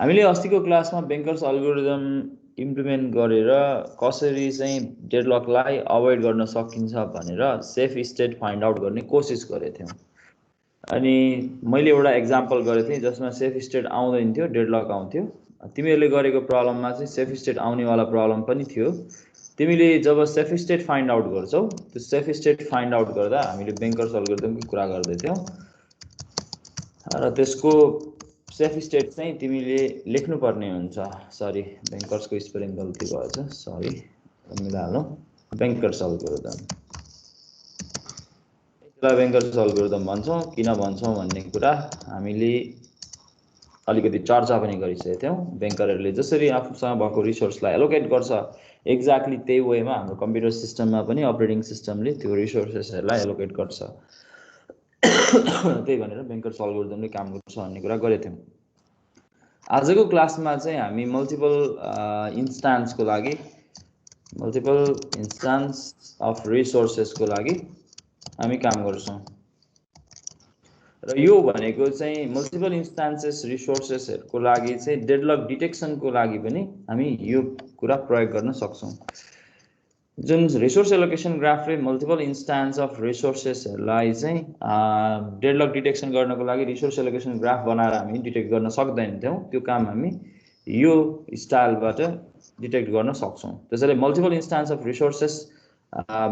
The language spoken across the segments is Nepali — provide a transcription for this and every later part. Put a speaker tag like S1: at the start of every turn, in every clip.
S1: हामीले अस्तिको क्लासमा बेङ्कर्स अल्गोरिदम इम्प्लिमेन्ट गरेर कसरी चाहिँ डेडलकलाई अभोइड गर्न सकिन्छ भनेर सेफ स्टेट फाइन्ड आउट गर्ने कोसिस गरेको थियौँ। अनि मैले एउटा एक्जाम्पल गरेको थिएँ जसमा सेफ स्टेट आउँदैन थियो, डेडलक आउँथ्यो। तिमीहरूले गरेको प्रब्लममा चाहिँ सेफ स्टेट आउनेवाला प्रब्लम पनि थियो। तिमीले जब सेफ स्टेट फाइन्ड आउट गर्छौ, त्यो सेफ स्टेट फाइन्ड आउट गर्दा हामीले बेङ्कर्स अल्गोरिदमको कुरा गर्दै थियौँ र त्यसको सेफ स्टेट चाहिँ तिमीले लेख्नुपर्ने हुन्छ। सरी, बेङ्कर्सको स्पेलिङ गल्ती भएछ, सरी, मिलाहालौँ। बेङ्कर्स अल्गोरिदम, यसलाई बेङ्कर्स अल्गोरिदम भन्छौँ। किन भन्छौँ भन्ने कुरा हामीले अलिकति चर्चा पनि गरिसकेका थियौँ। बेङ्करहरूले जसरी आफूसँग भएको रिसोर्सलाई एलोकेट गर्छ, एक्ज्याक्टली त्यही वेमा हाम्रो कम्प्युटर सिस्टममा पनि अपरेटिङ सिस्टमले त्यो रिसोर्सेसहरूलाई एलोकेट गर्छ। त्यही भनेर बेङ्कर्स अल्गोरिदमले काम गर्छ भन्ने कुरा गरेको थियौँ। आजको क्लासमा चाहिँ हामी मल्टिपल इन्स्टान्सको लागि, मल्टिपल इन्स्टान्स अफ रिसोर्सेसको लागि हामी काम गर्छौँ। र यो भनेको चाहिँ मल्टिपल इन्स्टान्सेस रिसोर्सेसहरूको लागि चाहिँ डेडलक डिटेक्सनको लागि पनि हामी यो कुरा प्रयोग गर्न सक्छौँ। जुन resource allocation ग्राफले multiple instances of रिसोर्सेसहरूलाई चाहिँ डेडलक डिटेक्सन गर्नको लागि रिसोर्स एलोकेसन ग्राफ बनाएर हामी डिटेक्ट गर्न सक्दैनथ्यौँ, त्यो काम हामी यो स्टाइलबाट डिटेक्ट गर्न सक्छौँ। त्यसैले मल्टिपल इन्स्टान्स अफ रिसोर्सेस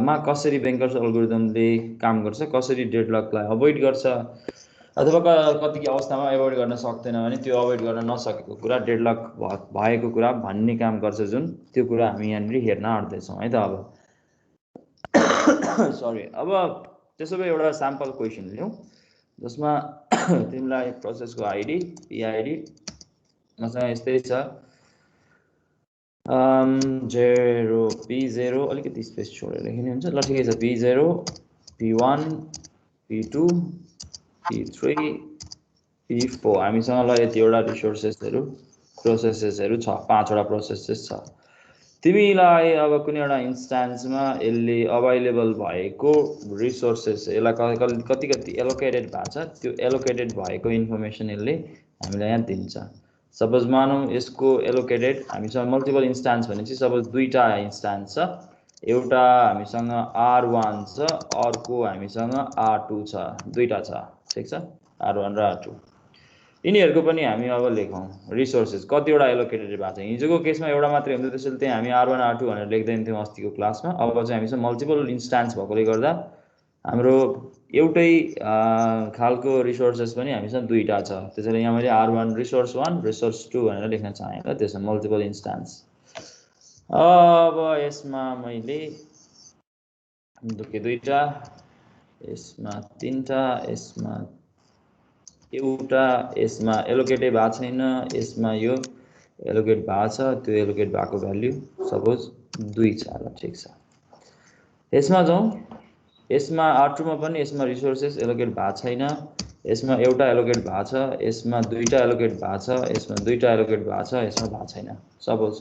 S1: मा कसरी बेङ्कर्स अल्गोरिदमले काम गर्छ, कसरी डेडलकलाई अभोइड गर्छ, अथवा कति अवस्थामा एभोइड गर्न सक्दैन भने त्यो अभोइड गर्न नसकेको कुरा, डेडलक भएको कुरा भन्ने काम गर्छ जुन, त्यो कुरा हामी यहाँनिर हेर्न आँट्दैछौँ है त। अब सरी, अब त्यसो भए एउटा स्याम्पल क्वेसन लिउँ जसमा तिमीलाई प्रोसेसको आइडी पिआइडी मसँग यस्तै छ, 0 P0, अलिकति स्पेस छोडेर लेख्ने हुन्छ। ल ठिकै छ, P0 P1 P2 P3 P4 हामीसँग ल यतिवटा रिसोर्सेसहरू प्रोसेसेसहरू छ, 5वटा प्रोसेसेस छ। तिमीलाई अब कुनै एउटा इन्स्टान्समा यसले अभाइलेबल भएको रिसोर्सेस, यसलाई कति कति एलोकेटेड भएको छ, त्यो एलोकेटेड भएको इन्फर्मेसन यसले हामीलाई यहाँ दिन्छ। सपोज मानौँ यसको एलोकेटेड हामीसँग मल्टिपल इन्स्टान्स भनेपछि सपोज दुईवटा इन्स्टान्स छ, एउटा हामीसँग R1 छ, अर्को हामीसँग R2 छ, दुईवटा छ, ठिक छ, R1 र R2। यिनीहरूको पनि हामी अब लेखौँ रिसोर्सेस कतिवटा एलोकेटेड भएको छ। हिजोको केसमा एउटा मात्रै हुन्थ्यो, त्यसैले त्यही हामी R1 R2 भनेर लेख्दैन थियौँ अस्तिको क्लासमा। अब चाहिँ हामीसँग मल्टिपल इन्स्टान्स भएकोले गर्दा हाम्रो एउटै खालको रिसोर्सेस पनि हामीसँग दुईवटा छ, त्यसैले यहाँ मैले R1 रिसोर्स 1 रिसोर्स 2 भनेर लेख्न चाहेँ ल, त्यसमा मल्टिपल इन्स्टान्स। अब यसमा मैले दुईवटा, यसमा तीनवटा, यसमा एउटा, यसमा एलोकेटै भएको छैन, यसमा यो एलोकेट भएको छ, त्यो एलोकेट भएको भ्याल्यु सपोज 2 छ ल, ठिक छ। यसमा जाउँ, यसमा R2 मा पनि यसमा रिसोर्सेस एलोकेट भएको छैन, यसमा एउटा एलोकेट भएको छ, यसमा दुईवटा एलोकेट भएको छ, यसमा दुईवटा एलोकेट भएको छ, यसमा भएको छैन, सपोज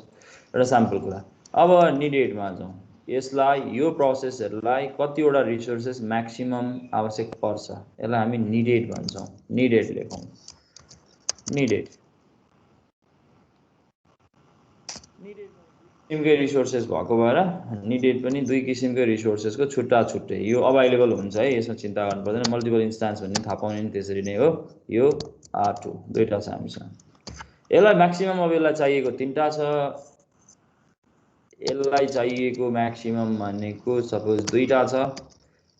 S1: एउटा स्याम्पल कुरा। अब निडेडमा जाउँ, यसलाई यो प्रोसेसहरूलाई कतिवटा रिसोर्सेस म्याक्सिमम आवश्यक पर्छ, यसलाई हामी निडेड भन्छौँ। निडेड लेखौँ, निडेड किसिमकै रिसोर्सेस भएको भएर निडेड पनि दुई किसिमकै रिसोर्सेसको छुट्टा छुट्टै यो अभाइलेबल हुन्छ है, यसमा चिन्ता गर्नु पर्दैन। मल्टिपल इन्स्टान्स भन्ने थाहा पाउने नि त्यसरी नै हो। यो R2 दुईवटा छ हामीसँग, यसलाई म्याक्सिमम अब यसलाई चाहिएको 3वटा छ, यसलाई चाहिएको म्याक्सिमम भनेको सपोज 2वटा छ,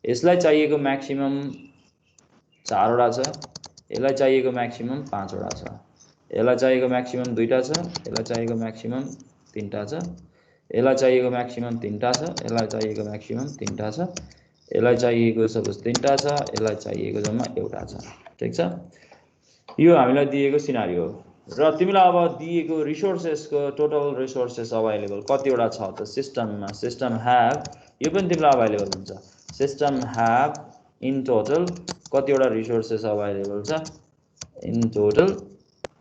S1: यसलाई चाहिएको म्याक्सिमम 4वटा छ, यसलाई चाहिएको म्याक्सिमम 5वटा छ, यसलाई चाहिएको म्याक्सिमम 2वटा छ, यसलाई चाहिएको म्याक्सिमम 3वटा छ, यसलाई चाहिएको म्याक्सिमम 3वटा छ, यसलाई चाहिएको म्याक्सिमम 3वटा छ, यसलाई चाहिएको सपोज 3वटा छ, यसलाई चाहिएको जम्मा एउटा छ, ठिक छ। यो हामीलाई दिएको सिनारियो हो। र तिमीलाई अब दिएको रिसोर्सेसको टोटल रिसोर्सेस अभाइलेबल कतिवटा छ त सिस्टममा, सिस्टम ह्याभ, यो पनि तिमीलाई अभाइलेबल हुन्छ। सिस्टम ह्याभ इन टोटल कतिवटा रिसोर्सेस अभाइलेबल छ, इन टोटल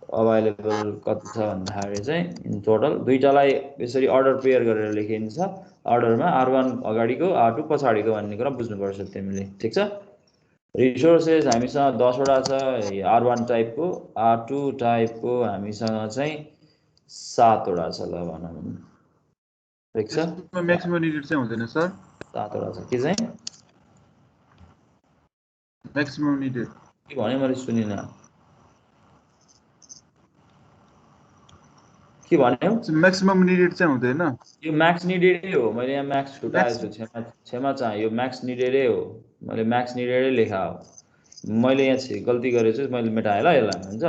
S1: अभाइलेबल कति छ भन्दाखेरि चाहिँ इन टोटल दुईवटालाई यसरी अर्डर पेयर गरेर लेखिन्छ, अर्डरमा R1 अगाडिको R2 पछाडिको भन्ने कुरा बुझ्नुपर्छ तिमीले, ठिक छ। रिसोर्सेस हामीसँग 10 वटा छ R1 टाइपको, R2 टाइपको हामीसँग चाहिँ 7 वटा छ ल भनौँ। ठिक छ,
S2: त्यसमा म्याक्सिमम निडेड चाहिँ हुँदैन सर?
S1: 7 वटा छ। के चाहिँ
S2: म्याक्सिमम निडेड
S1: के भने मैले सुनिनँ। के भन्यौ?
S2: म्याक्सिमम निडेड चाहिँ हुँदैन?
S1: यो म्याक्स निडेडै हो। मैले यहाँ म्याक्स छुटाएको छु, क्षमा चाहे, यो म्याक्स निडेडै हो। मैले म्याक्स निडेडै लेखा हो। मैले यहाँ गल्ती गरेछु, मैले मेटाएँ ल यसलाई। हुन्छ,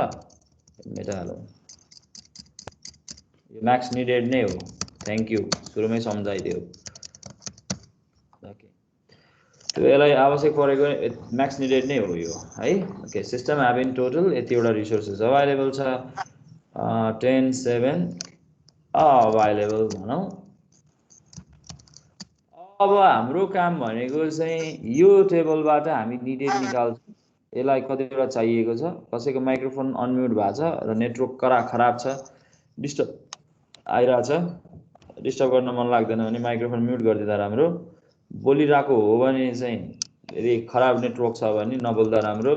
S1: मेटाहालौँ। यो म्याक्स निडेड नै हो। थ्याङ्क यू, सुरुमै सम्झाइदियो। ओके, त्यो यसलाई आवश्यक परेको म्याक्स निडेड नै हो यो है। Okay, system have in total यतिवटा रिसोर्सेस अभाइलेबल छ, 10 7 अभाइलेबल भनौँ। अब हाम्रो काम भनेको चाहिँ यो टेबलबाट हामी निडेड निकाल्छौँ। यसलाई कतिवटा चाहिएको छ, कसैको माइक्रोफोन अनम्युट भएको छ र नेटवर्क खराब छ, डिस्टर्ब आइरहेछ, डिस्टर्ब गर्न मन लाग्दैन भने माइक्रोफोन म्युट गरिदिँदा राम्रो। बोलिरहेको हो भने चाहिँ यदि खराब नेटवर्क छ भने नबोल्दा राम्रो।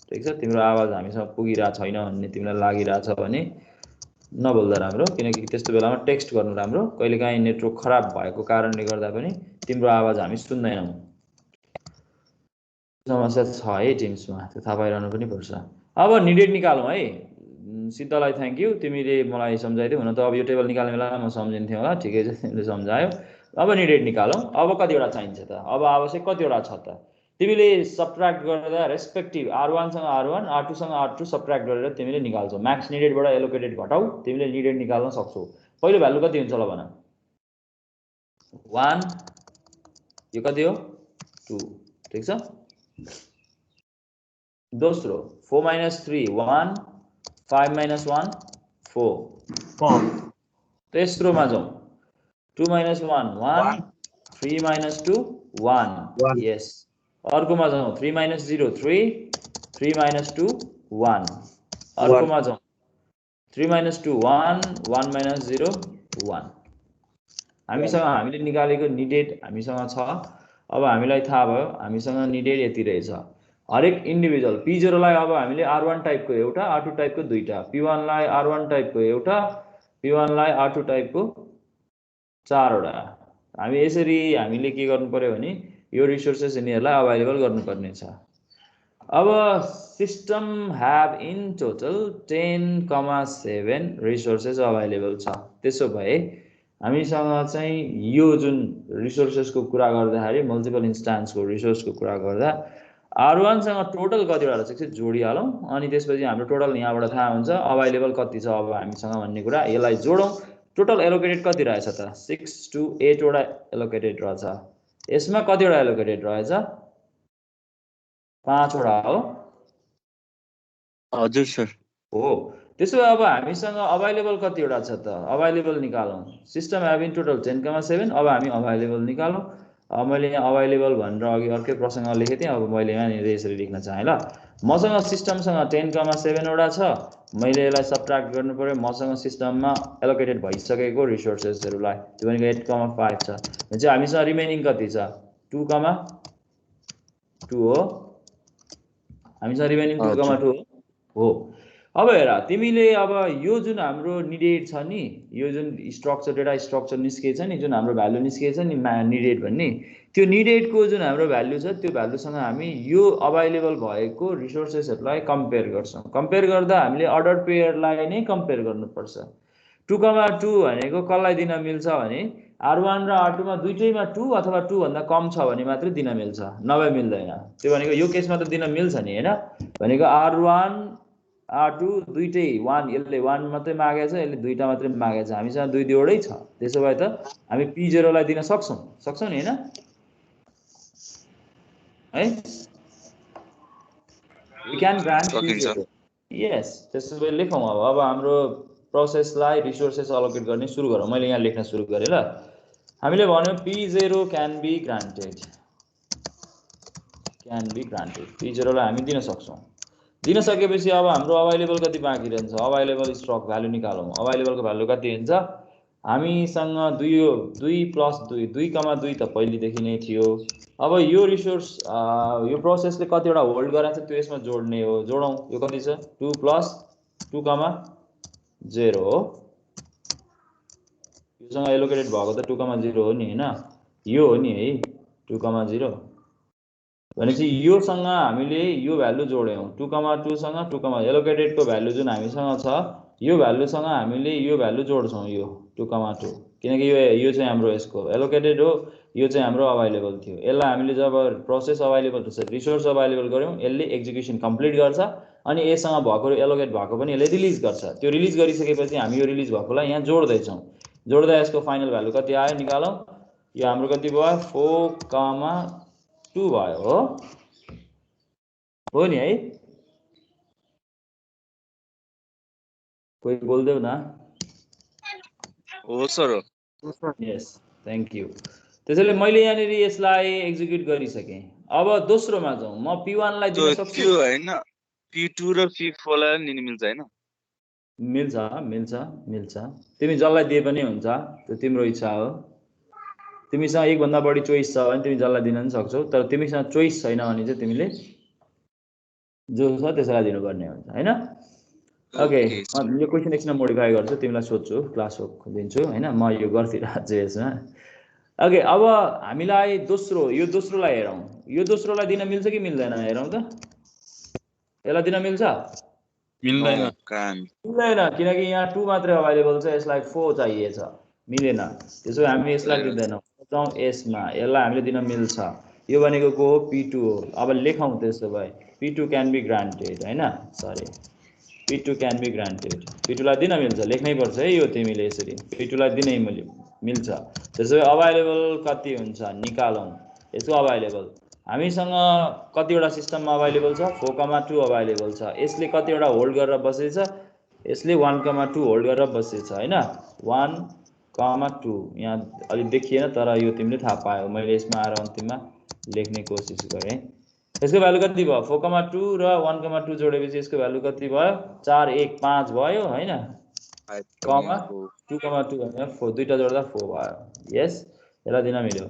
S1: ठिक छ, तिम्रो आवाज हामीसँग पुगिरहेको छैन भन्ने तिमीलाई लागिरहेछ भने नबोल्दा राम्रो, किनकि त्यस्तो बेलामा टेक्स्ट गर्नु राम्रो। कहिलेकाहीँ नेटवर्क खराब भएको कारणले गर्दा पनि तिम्रो आवाज हामी सुन्दैनौँ। समस्या छ है टिम्समा, त्यो थाहा पाइरहनु पनि पर्छ। अब निडेड निकालौँ है। सिद्धलाई थ्याङ्क यू, तिमीले मलाई सम्झाइदियौ। हुन त अब यो टेबल निकाल्ने बेलामा म सम्झिन्थेँ होला, ठिकै छ, तिमीले सम्झायो। अब निडेड निकालौँ। अब कतिवटा चाहिन्छ त? अब आवश्यक कतिवटा छ त? तिमीले सब्ट्र्याक्ट गर्दा रेस्पेक्टिभ R1 सँग R1, R2 सँग R2 सब्ट्र्याक्ट गरेर तिमीले निकाल्छौ। म्याक्स निडेडबाट एलोकेटेड घटाऊ, तिमीले निडेड निकाल्न सक्छौ। पहिलो भ्यालु कति हुन्छ ल भन? 1, यो कति हो? 2, ठिक छ। दोस्रो 4 - 3 1, 5 - 1 4। तेस्रोमा जाउँ, 2 - 1 1, 3 - 2 1, यस। अर्कोमा जाउँ, 3 - 0 3, 3 - 2 1। अर्कोमा जाउँ, 3 - 2 1, 1 - 0 1। हामीले निकालेको निडेड हामीसँग छ। अब हामीलाई थाहा भयो हामीसँग निडेड यति रहेछ। हरेक इन्डिभिजुअल P0 लाई अब हामीले R1 टाइपको एउटा, R2 टाइपको दुईटा, P1 लाई R1 टाइपको एउटा, P1 लाई R2 टाइपको 4 वटा। हामी यसरी हामीले के गर्नु पर्यो भने यो रिसोर्सेस यिनीहरूलाई अभाइलेबल गर्नुपर्ने छ। अब system have in total 10,7 resources available छ। त्यसो भए हामीसँग चाहिँ यो जुन रिसोर्सेसको कुरा गर्दाखेरि, मल्टिपल इन्स्टान्सको रिसोर्सको कुरा गर्दा R1 सँग टोटल कतिवटा रहेछ एकछिन जोडिहालौँ, अनि त्यसपछि हाम्रो टोटल यहाँबाट थाहा हुन्छ अभाइलेबल कति छ अब हामीसँग भन्ने कुरा। यसलाई जोडौँ। टोटल एलोकेटेड कति रहेछ त? 6 to 8 वटा एलोकेटेड रहेछ। यसमा कतिवटा एलोकेटेड रहेछ? 5 वटा हो।
S3: हजुर सर।
S1: हो, त्यसो भए अब हामीसँग अभाइलेबल कतिवटा छ त? अभाइलेबल निकालौँ। System have in total 10,7। अब हामी अभाइलेबल निकालौँ। मैले यहाँ अभाइलेबल भनेर अघि अर्कै प्रसङ्ग लेखेको थिएँ, अब मैले यहाँनिर यसरी लेख्न चाहेँ ल। मसँग सिस्टमसँग 10,7 वटा छ। मैले यसलाई सब्ट्र्याक्ट गर्नु पर्यो मसँग सिस्टममा एलोकेटेड भइसकेको रिसोर्सेसहरूलाई। त्यो भनेको 8,5 छ। भनेपछि हामीसँग रिमेनिङ कति छ? 2,2 हो। हामीसँग रिमेनिङ 2,2 हो। अब हेर, तिमीले अब यो जुन हाम्रो निडेड छ नि, यो जुन स्ट्रक्चर डेटा स्ट्रक्चर निस्केछ नि, जुन हाम्रो भ्यालु निस्केछ नि निडेड भन्ने, त्यो निडेडको जुन हाम्रो भ्यालु छ त्यो भ्यालुसँग हामी यो अभाइलेबल भएको रिसोर्सेसहरूलाई कम्पेयर गर्छौँ। कम्पेयर गर्दा हामीले अर्डर पेयरलाई नै कम्पेयर गर्नुपर्छ। 2,2 भनेको कसलाई दिन मिल्छ भने R1 र R2 मा दुईटैमा 2 अथवा 2 भन्दा कम छ भने मात्रै दिन मिल्छ, नभए मिल्दैन। त्यो भनेको यो केसमा त दिन मिल्छ नि हैन। भनेको R1 R2 दुईटै 1, यसले 1 मात्रै मागेको छ, यसले दुईटा मात्रै मागेको छ। हामीसँग दुई दुईवटै छ। त्यसो भए त हामी P0 लाई दिन सक्छौँ नि हैन है? We can grant P0. यस, त्यसो भए लेखौँ। अब हाम्रो प्रोसेसलाई रिसोर्सेस अलोकेट गर्ने सुरु गरौँ। मैले यहाँ लेख्न सुरु गरेँ ल। हामीले भन्यौँ P0 can be granted. P0 लाई हामी दिन सक्छौँ। दिन सकेपछि अब हाम्रो अभाइलेबल कति बाँकी रहन्छ? अभाइलेबल स्टक भ्यालु निकालौँ। अभाइलेबलको भ्यालु कति हुन्छ? हामीसँग 2 प्लस 2 2,2 त पहिलेदेखि नै थियो। अब यो रिसोर्स यो प्रोसेसले कतिवटा होल्ड गराएको छ त्यो यसमा जोड्ने हो। जोडौँ, यो कति छ 2 प्लस 2,0 हो। योसँग एलोकेटेड भएको त 2,0 हो नि हैन, यो हो नि है 2,0 भनेपछि योसँग हामीले यो भ्यालु जोड्यौं 2,2 सँग 2, एलोकेटेड को भ्यालु जुन हामीसँग छ यो भ्यालुसँग हामीले यो भ्यालु जोड्छौं यो 2,2 किनकि यो चाहिँ हाम्रो यसको एलोकेटेड हो, यो चाहिँ हाम्रो अवेलेबल थियो। यसलाई हामीले जब प्रोसेस अवेलेबल रिसोर्स अवेलेबल गर्यौं यसले एक्जिक्युसन कम्प्लिट गर्छ अनि यससँग भएको एलोकेट भएको पनि यसले रिलिज गर्छ। त्यो रिलिज गरिसकेपछि हामी यो रिलिज भएकोलाई यहाँ जोड्दै छौं। जोड्दा यसको फाइनल भ्यालु कति आयो निकालौं। यो हाम्रो कति भयो 4,2 भयो हो नि है। कोही बोल्देऊ न।
S3: हो सर।
S1: Yes, thank you. त्यसैले मैले यहाँनिर यसलाई एक्जिक्युट गरिसकेँ। अब दोस्रोमा जाउँ। म P1 लाई दिन सक्छु।
S3: त्यो हैन P2 र P4 लाई लिन मिल्छ हैन?
S1: मिल्छ मिल्छ मिल्छ। तिमी जसलाई दिए पनि हुन्छ, त्यो तिम्रो इच्छा हो। तिमीसँग एक भन्दा बढी चोइस छ भने तिमी जसलाई दिन पनि सक्छौ, तर तिमीसँग चोइस छैन भने चाहिँ तिमीले जो छ त्यसलाई दिनुपर्ने हुन्छ हैन। ओके, म यो क्वेशन एकछिन मोडिफाई गर्छु, तिमीलाई सोध्छु, क्लास वर्क दिन्छु हैन। म यो गर्दिरहेको छु यसमा। ओके, अब हामीलाई यो दोस्रोलाई हेरौँ। यो दोस्रोलाई दिन मिल्छ कि मिल्दैन हेरौँ त। यसलाई दिन मिल्छ?
S3: मिल्दैन।
S1: मिल्दैन किनकि यहाँ 2 मात्रै अवेलेबल छ, यसलाई 4 चाहिएछ, मिलेन। त्यसो हामी यसलाई दिदैनौँ, सोचौँ यसमा यसलाई हामीले दिन मिल्छ। यो भनेको को हो P2 हो। अब लेखौँ त्यसो भए P2 क्यान बी ग्रान्टेड हैन, sorry P2 can be granted. P2 लाई दिन मिल्छ, लेख्नै पर्छ है यो तिमीले यसरी P2 लाई दिनै मिल्छ। त्यसो भए अवेलेबल कति हुन्छ निकालौँ यसको अवेलेबल। हामीसँग कतिवटा सिस्टममा अवेलेबल छ 4,2 अवेलेबल छ। यसले कतिवटा होल्ड गरेर बसेछ, यसले 1,2 होल्ड गरेर बसेछ हैन। 1,2 यहाँ अलि देखिएन तर यो तिमीले थाहा पायौ, मैले यसमा आएर अन्तिममा लेख्ने कोसिस गरेँ। यसको भ्यालु कति भयो 4,2 र 1,2 जोडेपछि यसको भ्यालु कति भयो 4, 1, 5 भयो हैन। कमा 2,2 भनेर 4 दुईटा जोड्दा 4 भयो। यस, यसलाई दिन मिल्यो।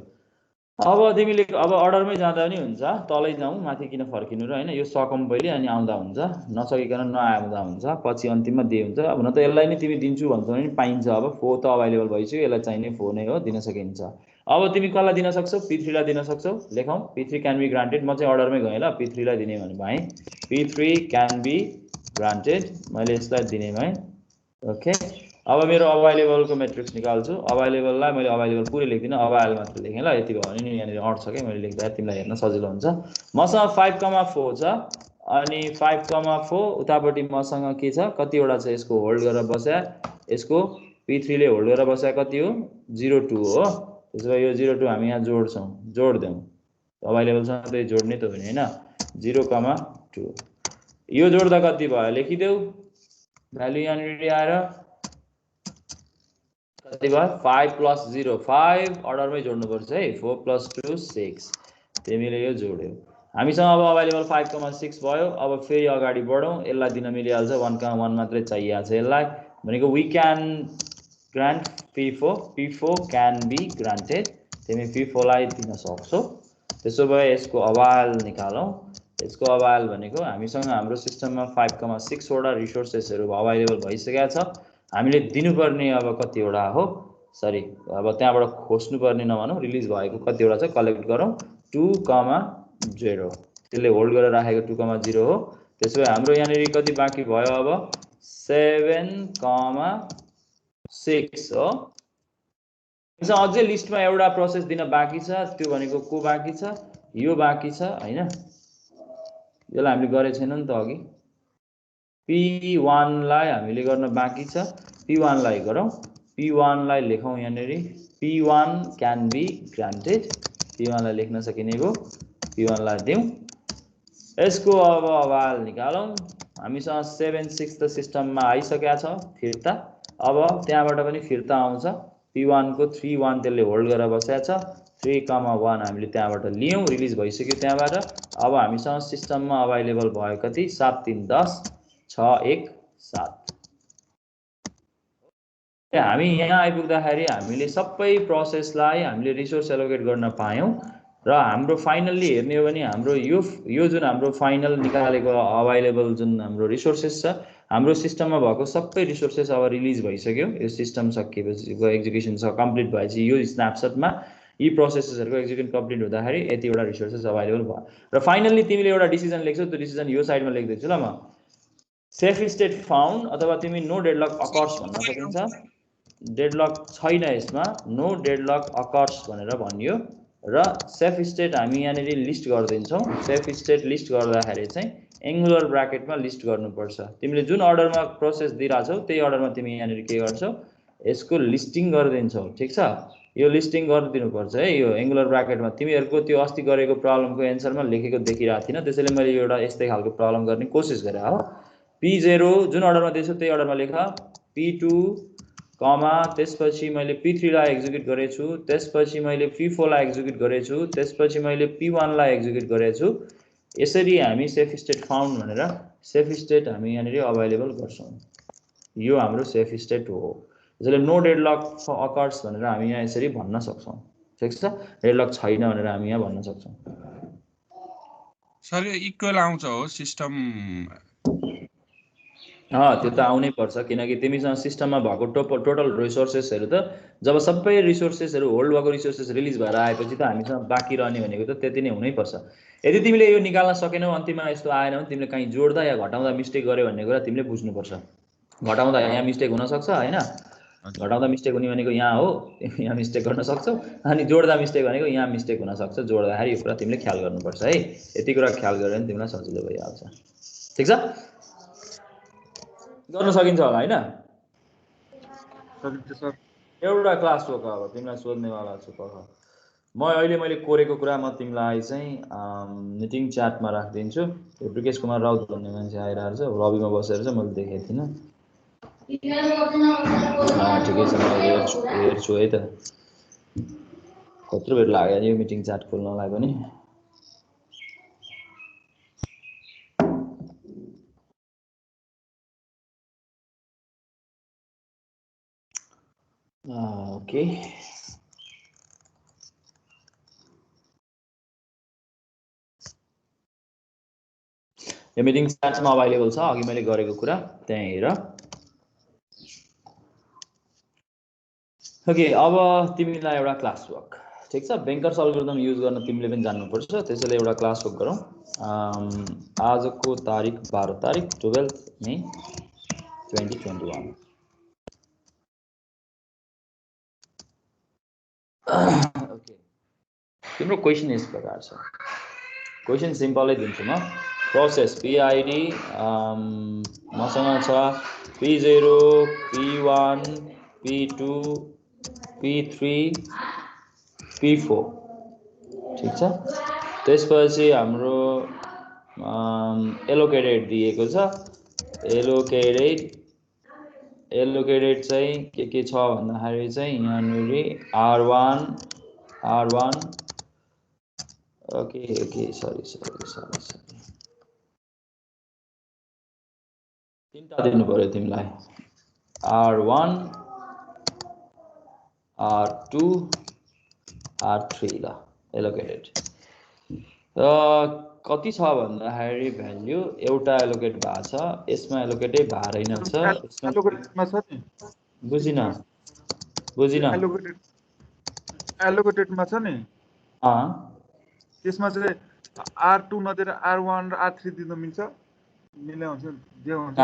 S1: अब तिमीले अब अर्डरमै जाँदा पनि हुन्छ, तलै जाउँ माथि किन फर्किनु र हैन। यो सकौँ पहिले अनि आउँदा हुन्छ, नसकिकन नआउँदा हुन्छ, पछि अन्तिममा दिए हुन्छ। अब न त यसलाई नै तिमी दिन्छु भन्छौ भने पाइन्छ। अब 4 त अवेलेबल भइसक्यो, यसलाई चाहिने 4 नै हो, दिन सकिन्छ। अब तिमी कसलाई दिन सक्छौ P3 लाई दिन सक्छौ। लेखौँ P3 क्यान बी ग्रान्टेड। म चाहिँ अर्डरमै गएँ ल, P3 लाई दिने भने भाइ P3 क्यान बी ग्रान्टेड, मैले यसलाई दिने भएँ। ओके, अब मेरो अवेलेबलको मेट्रिक्स निकाल्छु। अवेलेबललाई मैले अवेलेबल पुरै लेख्दिनँ, अवेलेबल मात्र लेखेँ ल। यति भयो भने नि यहाँनिर अट्छ क्या, मैले लेख्दा तिमीलाई हेर्न सजिलो हुन्छ। मसँग 5,4 छ अनि 5,4 उतापट्टि मसँग के छ कतिवटा छ यसको होल्ड गरेर बस्या। यसको P3 ले होल्ड गरेर बस्या कति हो 0,2 हो। त्यसो भए यो 0,2 हामी यहाँ जोड्छौँ, जोड्दैौँ। अवेलेबलसँग त जोड्ने त हो नि हैन। 0,2 यो जोड्दा कति भयो लेखिदेऊ। भ्यालु यहाँनिर आएर कति भयो 5 + 0 5, अर्डरमै जोड्नुपर्छ है। 4 + 2 6, तिमीले यो जोड्यौ। हामीसँग अब अवेलेबल 5,6 भयो। अब फेरि अगाडि बढौँ, यसलाई दिन मिलिहाल्छ, 1,1 मात्रै चाहिएको छ यसलाई। भनेको we can grant P4 can be granted. तिमी P4 लाई दिन सक्छौ। त्यसो भए यसको अवाल निकालौँ। यसको अवाल भनेको हामीसँग हाम्रो सिस्टममा 5,6 वटा रिसोर्सेसहरू अवेलेबल भइसकेको छ। हामीले दिनुपर्ने अब कतिवटा हो, सरी अब त्यहाँबाट खोज्नुपर्ने नभनौँ, रिलिज भएको कतिवटा छ कलेक्ट गरौँ। 2,0 त्यसले होल्ड गरेर राखेको 2,0 हो। त्यसो भए हाम्रो यहाँनिर कति बाँकी भयो अब 7,6 हो। अझै लिस्टमा एउटा प्रोसेस दिन बाँकी छ, त्यो भनेको को बाँकी छ यो बाँकी छ हैन। यसलाई हामीले गरे छैनौँ नि त अघि। P1 लाई हामीले गर्न बाँकी छ, P1 लाई गरौँ। P1 लाई लेखौँ यहाँनिर P1 can be granted. P1 लाई लेख्न सकिने भो, P1 लाई दिउँ। यसको अब अवाल निकालौँ। हामीसँग 7,6 त सिस्टममा आइसकेको छ फिर्ता। अब त्यहाँबाट पनि फिर्ता आउँछ। P1 को 3,1 त्यसले होल्ड गरेर बसेको छ। 3,1 हामीले त्यहाँबाट लियौँ, रिलिज भइसक्यो त्यहाँबाट। अब हामीसँग सिस्टममा अवेलेबल भयो कति 7, 3, 10, 6, 1, 7। हामी यहाँ आइपुग्दाखेरि हामीले सबै प्रोसेसलाई हामीले रिसोर्स एलोकेट गर्न पायौं र हाम्रो फाइनल्ली हेर्ने हो भने हाम्रो यो जुन हाम्रो फाइनल निकालेको अवेलेबल जुन हाम्रो रिसोर्सेस छ हाम्रो सिस्टममा भएको सबै रिसोर्सेस अब रिलिज भइसक्यो यो सिस्टम सकिएपछि एक्जिक्युसन कम्प्लिट भएपछि यो स्न्यापसटमा यी प्रोसेसहरुको एक्जिक्युसन कम्प्लिट हुँदाखेरि यतिवटा रिसोर्सेस अवेलेबल भयो र फाइनल्ली तिमीले एउटा डिसिजन लेख्छौ त्यो डिसिजन यो साइडमा लेख्दैछु ल म सेफ स्टेट फाउन्ड अथवा तिमी नो डेडलक अकर्स भन्न सकिन्छ डेडलक छैन यसमा नो डेडलक अकर्स भनेर भनियो र सेफ स्टेट हामी यहाँनिर लिस्ट गर्दिन्छौं सेफ स्टेट लिस्ट गर्दाखेरि चाहिँ एंगुलर ब्र्याकेटमा लिस्ट गर्नुपर्छ तिमीले जुन अर्डरमा प्रोसेस दिइराछौ त्यही अर्डरमा तिमी यहाँनिर के गर्छौ यसको लिस्टिङ गर्दिन्छौ ठीक छ यो लिस्टिङ गरिदिनुपर्छ है यो एंगुलर ब्र्याकेटमा तिमीहरुको त्यो अस्ति गरेको प्रब्लमको एन्सरमा लेखेको देखिरहेको थिन त्यसैले मैले एउटा यस्तै खालको प्रब्लम गर्ने कोसिस गरे हो p0 जुन अर्डरमा दिएछु त्यही अर्डरमा लेख p2 कमा त्यसपछि मैले p3 लाई एक्जिक्युट गरेछु त्यसपछि मैले p4 लाई एक्जिक्युट गरेछु त्यसपछि मैले p1 लाई एक्जिक्युट गरेछु यसरी हामी सेफ स्टेट फाउन्ड भनेर सेफ स्टेट हामी यहाँनिर अवेलेबल गर्छौं यो हाम्रो सेफ स्टेट हो जसले नो डेडलक अकर्स भनेर हामी यहाँ यसरी भन्न सक्छौं ठीक छ डेडलक छैन भनेर हामी यहाँ भन्न सक्छौं
S4: सर यो इक्वल आउँछ हो सिस्टम
S1: त्यो त आउनै पर्छ किनकि तिमीसँग सिस्टममा भएको टोटल रिसोर्सेसहरु त जब सबै रिसोर्सेसहरु होल्ड भएको रिसोर्सेस रिलिज भएर आएपछि त हामीसँग बाँकी रहने भनेको त त्यति नै हुनै पर्छ यदि तिमीले यो निकाल्न सकेनौ अन्तिममा यस्तो आएन भने तिमीले कहीं जोड्दा या घटाउँदा मिस्टेक गर्यो भन्ने कुरा तिमीले बुझ्नु पर्छ घटाउँदा यहाँ मिस्टेक हुन सक्छ हैन घटाउँदा मिस्टेक हुने भनेको यहाँ हो यहाँ मिस्टेक गर्न सक्छौ अनि जोड्दा मिस्टेक भनेको यहाँ मिस्टेक हुन सक्छ जोड्दाखेरि यो कुरा तिमीले ख्याल गर्नुपर्छ है यति कुरा ख्याल गरे भने तिमीलाई सजिलो भइहाल्छ ठीक छ गर्न सकिन्छ होला हैन
S2: सकिन्छ सर
S1: एउटा क्लास वर्क अब तिमीलाई सोध्नेवाला छु पख मैले कोरेको कुरा म तिमीलाई चाहिँ मिटिङ च्याटमा राख्दिन्छु यो ब्रिकेश कुमार राउत भन्ने मान्छे आइरहेको छ लबीमा बसेर चाहिँ मैले देखेको थिइनँ ठिकै छ मैले हेर्छु है त कत्रो बेर लाग्यो यो मिटिङ च्याट खोल्नलाई पनि ओके यो मिटिङ च्याटमा अवेलेबल छ अघि मैले गरेको कुरा त्यहाँ हेर ओके अब तिमीलाई एउटा क्लास वर्क ठीक छ बैंकर्स एल्गोरिदम युज गर्न तिमीले पनि जान्नुपर्छ त्यसैले एउटा क्लास वर्क गरौँ आजको तारिख 12 तारिख 12 मे 2021 ओके तिम्रो क्वेशन यस प्रकार छ क्वेशन सिम्पलै दिन्छु म प्रोसेस PID मसँग छ P0 P1 P2 P3 P4 ठीक छ त्यसपछि हाम्रो एलोकेटेड दिएको छ एलोकेटेड चाहिँ के छ भन्दाखेरि चाहिँ यहाँनिर R1 ओके सरी तीनटा दिनु पर्यो तिमीलाई R1 R2 R3 ल एलोकेटेड कति छ भन्दाखेरि भ्याल्यु एउटा एलोकेट भएको छ यसमा एलोकेटै भएन छ
S2: एलोकेटेडमा छ नि
S1: बुझिन
S2: एलोकेटेडमा छ नि त्यसमा चाहिँ R2 नदिएर R1 र R3 दिन मिल्छ मिल्ने हुन्छ जे हुन्छ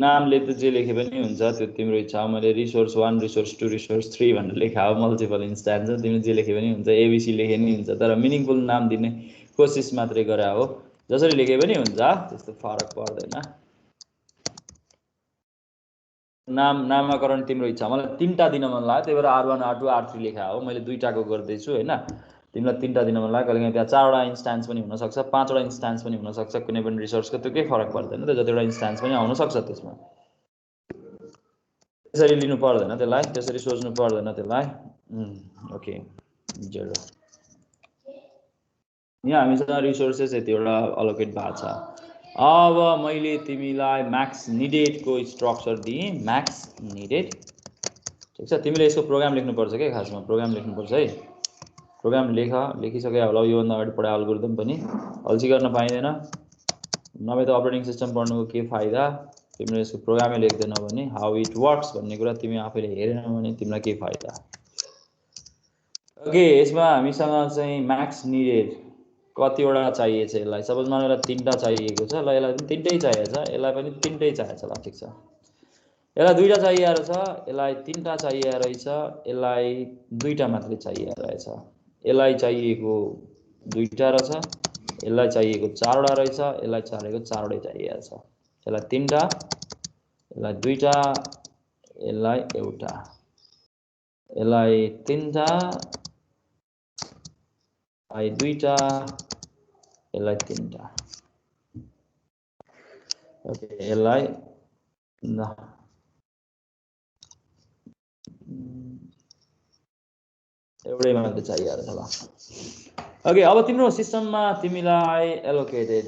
S1: नामले त जे लेखे पनि हुन्छ त्यो तिम्रो इच्छा मैले रिसोर्स 1 रिसोर्स 2 रिसोर्स 3 भनेर लेखा हो मल्टिपल इन्स्टान्स तिमीले जे लेखे पनि हुन्छ एबीसी लेखे नि हुन्छ तर मिनिङफुल नाम दिने कोसिस मात्रै गरे हो जसरी लेखे पनि हुन्छ त्यस्तो फरक पर्दैन नामकरण तिम्रो इच्छा मलाई तीनटा दिन मन लाग्यो त्यही भएर R1 R2 R3 लेखा हो मैले दुईटाको गर्दै छु हैन तिमीलाई तीनटा दिन मन लाग्यो कहिले त्यहाँ चारवटा इन्स्टान्स पनि हुन सक्छ पाँचवटा इन्स्टान्स पनि हुन सक्छ कुनै पनि रिसोर्सको त्यो के फरक पर्दैन त जतिवटा इन्स्टान्स पनि आउन सक्छ त्यसमा त्यसरी लिनु पर्दैन त्यसलाई त्यसरी सोच्नु पर्दैन त्यसलाई ओके जेरो यहाँ हामीसँग रिसोर्सेस यतिवटा अलोकेट भएको छ अब मैले तिमीलाई म्याक्स निडेड को स्ट्रक्चर दिए म्याक्स निडेड ठिक छ तिमीले यसको प्रोग्राम लेख्नुपर्छ के खासमा प्रोग्राम लेख्नुपर्छ है प्रोग्राम लेखिसके होला योभन्दा अगाडि पढाए अल्गोरिदम पनि अल्छी गर्न पाइँदैन नभए त अपरेटिङ सिस्टम पढ्नुको के फाइदा तिमीले यसको प्रोग्रामै लेख्दैनौ भने हाउ इट वर्क्स भन्ने कुरा तिमी आफैले हेरेनौ भने तिमीलाई के फाइदा ओके यसमा हामीसँग चाहिँ म्याक्स निडेड कतिवटा चाहिएको छ यसलाई सपोज मलाई 3टा चाहिएको छ ल यसलाई पनि 3टै चाहिएको छ यसलाई पनि 3टै चाहिएको छ ल ठिक छ यसलाई 2टा चाहिएको छ यसलाई 3टा चाहिएको रहेछ यसलाई 2टा मात्रै चाहिएको रहेछ यसलाई चाहिएको 2टा रहेछ यसलाई चाहिएको 4वटा रहेछ यसलाई चाहिएको 4वटै चाहिएको छ यसलाई 3टा यसलाई 2टा यसलाई एउटा यसलाई 3टा यसलाई 2टा यसलाई 3टा ओके यसलाई ल एउटै मात्रै चाहिएको छ ल ओके अब तिम्रो सिस्टममा तिमीलाई एलोकेटेड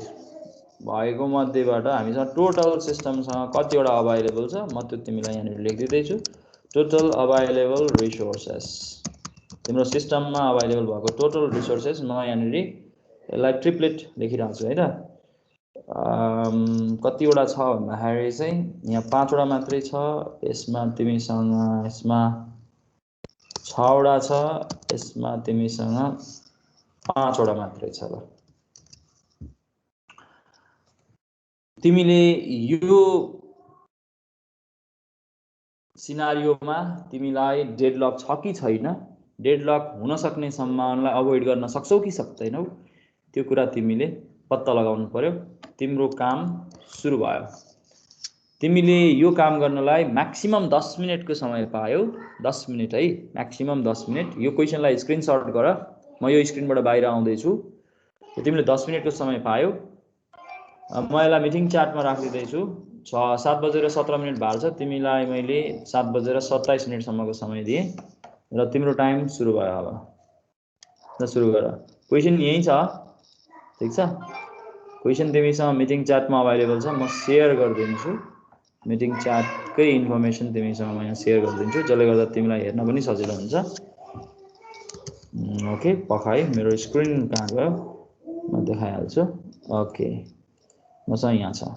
S1: भएको मध्येबाट हामीसँग टोटल सिस्टमसँग कतिवटा अभाइलेबल छ म त्यो तिमीलाई यहाँनिर लेखिदिँदैछु टोटल अभाइलेबल रिसोर्सेस तिम्रो सिस्टममा अभाइलेबल भएको टोटल रिसोर्सेस म यहाँनिर यसलाई ट्रिप्लेट लेखिरहेको छु है त कतिवटा छ भन्दाखेरि चाहिँ यहाँ 5वटा मात्रै छ यसमा तिमीसँग यसमा 6वटा छ यसमा तिमीसँग 5वटा मात्रै छ ल तिमीले यो सिनारियोमा तिमीलाई डेडलक छ कि छैन डेडलक हुन सक्ने सम्भावनालाई अभोइड गर्न सक्छौ कि सक्दैनौ त्यो कुरा तिमीले पत्ता लगाउनु पर्यो तिम्रो काम सुरु भयो तिमीले यो काम गर्नलाई म्याक्सिमम 10 मिनेटको समय पायौ 10 मिनेट है म्याक्सिमम 10 मिनेट यो क्वेशनलाई स्क्रिनशट गर म यो स्क्रिनबाट बाहिर आउँदै छु तिमीले 10 मिनेटको समय पायौ म यसलाई मिटिङ च्याटमा राखिदिँदै छु 7:17 भएको छ तिमीलाई मैले 7:27 सम्मको समय दिएँ र तिम्रो टाइम सुरु भयो अब ल सुरु गर क्वेशन यही छ ठीक छ क्वेशन तिमीसँग मिटिङ च्याटमा अभाइलेबल छ म शेयर गरिदिन्छु मिटिङ च्याटकै इन्फर्मेसन तिमीसँग म यहाँ शेयर गरिदिन्छु जसले गर्दा तिमीलाई हेर्न पनि सजिलो हुन्छ ओके पखाए मेरो स्क्रिन कहाँ गयो म देखाइहाल्छु ओके मसँग यहाँ छ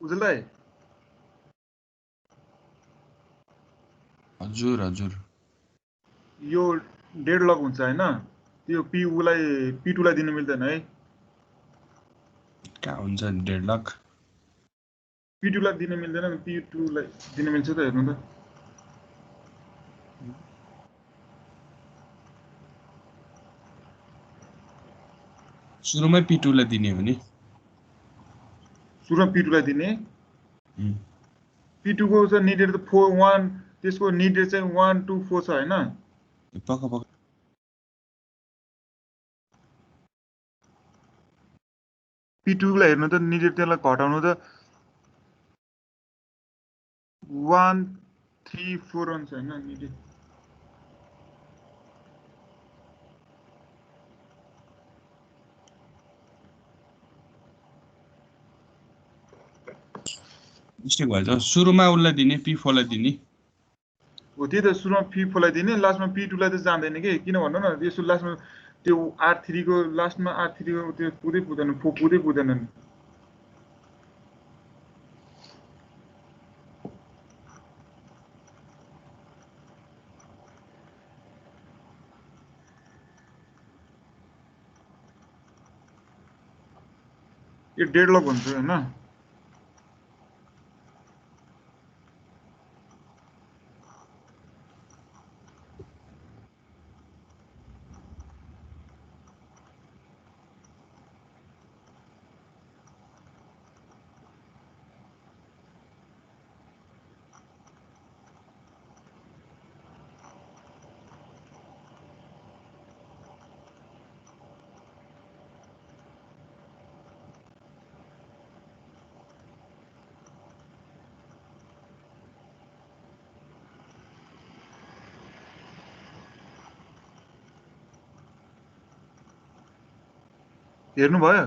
S2: उजुल दाइ
S4: हजुर हजुर
S2: यो डेडलक हुन्छ हैन त्यो P2 लाई दिन मिल्दैन है
S4: कहाँ हुन्छ 1.5 लाख
S2: P2 लाई दिन मिल्दैन P2 लाई दिन मिल्छ त हेर्नु त
S4: सुरुमै P2 लाई दिने हो नि
S2: सुरुमा P2 लाई दिने P2 को चाहिँ निडेड त 4 1 त्यसको निडेड चाहिँ 1 2 4 छ हैन
S4: पक्का पक्का
S2: P2 लाई हेर्नु त निडेड त्यसलाई घटाउनु त 1 3 4 हुन्छ हैन निडेड
S4: मिस्टेक भएछ सुरुमा उसलाई दिने P4 लाई दिने
S2: हो त्यही त सुरुमा P4 लाई दिने लास्टमा P2 लाई त जान्दैन के किन भन्नु न यसो लास्टमा त्यो R3 को लास्टमा R3 को त्यो पुग्दैन नि यो डेडलक हुन्छ हैन हेर्नु भयो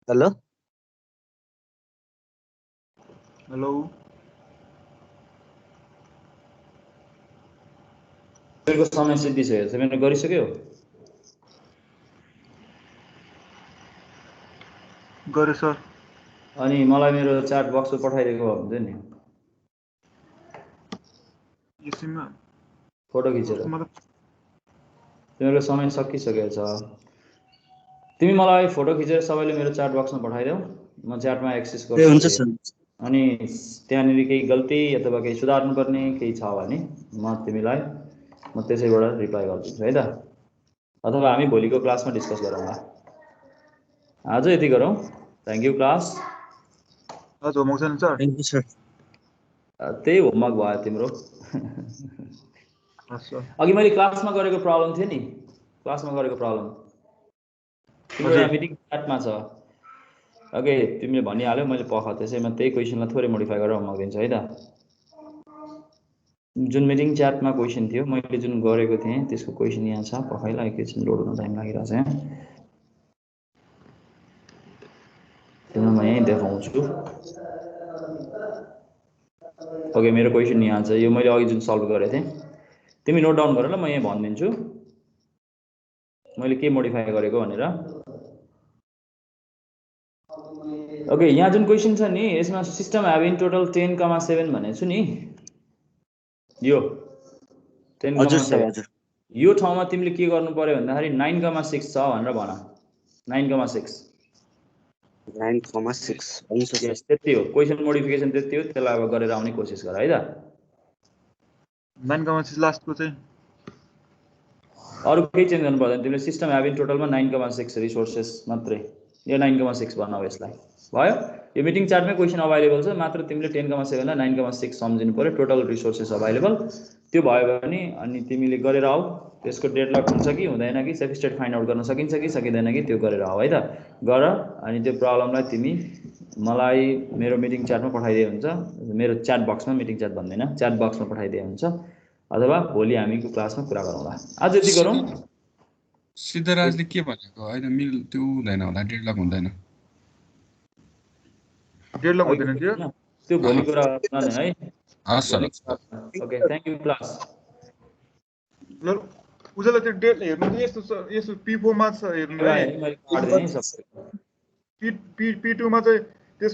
S5: हेलो
S2: हेलो
S1: मेरो समय सिद्धिसकेको छ मेरो गरिसक्यो
S2: गरे सर
S1: अनि मलाई मेरो च्याट बक्समा पठाइदिएको हुन्छ नि
S2: यसैमा
S1: फोटो खिचेर
S2: मतलब
S1: तिमीहरूको समय सकिसकेको छ तिमी मलाई फोटो खिचेर सबैले मेरो च्याट बक्समा पठाइदेऊ म च्याटमा एक्सेस
S5: ए हुन्छ
S1: गर्छु
S5: सर
S1: अनि त्यहाँनिर केही गल्ती अथवा केही सुधार्नुपर्ने केही छ भने म तिमीलाई म त्यसैबाट रिप्लाई गरिदिन्छु है त अथवा हामी भोलिको क्लासमा डिस्कस गरौँला आज यति गरौँ थ्याङ्क यू क्लास
S2: आज होमवर्क छैन सर
S5: थ्याङ्क यू सर
S1: त्यही होमवर्क भयो तिम्रो
S2: सर
S1: अघि मैले क्लासमा गरेको प्रब्लम थियो नि क्लासमा गरेको प्रब्लम तिम्रो यहाँ मिटिङ च्याटमा छ ओके तिमीले भनिहाल्यौ मैले पख त्यसैमा त्यही क्वेसनलाई थोरै मोडिफाई गरेर होमवर्क दिन्छु है त जुन मिटिङ च्याटमा क्वेसन थियो मैले जुन गरेको थिएँ त्यसको क्वेसन यहाँ छ पखैला एकैछिन लोड हुन टाइम लागिरहेछ यहाँ तिमीलाई म यहीँ देखाउँछु ओके मेरो क्वेसन यहाँ छ यो मैले अघि जुन सल्भ गरेको थिएँ तिमी नोट डाउन गर ल म यहाँ भनिदिन्छु मैले के मोडिफाई गरेको भनेर ओके यहाँ जुन क्वेसन छ नि यसमा सिस्टम ह्याभ इन टोटल 10,7 भनेको छु नि यो 10,7 यो ठाउँमा तिमीले के गर्नु पर्यो भन्दाखेरि 9,6 छ भनेर भन 9,6 यस त्यति हो क्वेसन मोडिफिकेसन त्यति हो त्यसलाई अब गरेर आउने कोसिस गर है त
S2: 9,6 लास्टको चाहिँ
S1: अरु केही चेन्ज गर्नु पर्दैन तिमीले सिस्टम ह्याभ इन टोटलमा 9,6 रिसोर्सेस मात्रै यो 9,6 बनाऊ यसलाई भयो यो मिटिङ च्याटमै क्वेसन अभाइलेबल छ मात्र तिमीले 10,7 लाई 9,6 सम्झिनु पर्यो टोटल रिसोर्सेस अभाइलेबल त्यो भयो भने अनि तिमीले गरेर आऊ त्यसको डेडलक हुन्छ कि हुँदैन कि सफिस्टेट फाइन्ड आउट गर्न सकिन्छ कि सकिँदैन कि त्यो गरेर आऊ है त गर अनि त्यो प्रब्लमलाई तिमी मलाई मेरो मिटिङ च्याटमा पठाइदिए हुन्छ मेरो च्याट बक्समा मिटिङ च्याट भन्दैन च्याट बक्समा पठाइदिए हुन्छ अथवा भोलि हामीको क्लासमा कुरा गरौँला आज यति गरौँ
S4: सिद्धराजले के भनेको होइन मिल त्यो हुँदैन होला डेडलक हुँदैन
S2: डेडलक हुँदैन थियो
S1: त्यो भोलि कुरा गरौँला नि है
S4: हस् sir
S1: okay thank you class
S2: ल उजलाई त्यो डेट हेर्नु यस्तो यस्तो P4 मा छ हेर्नु है
S1: मैले काट्दिएँ सबै
S2: P2 मा चाहिँ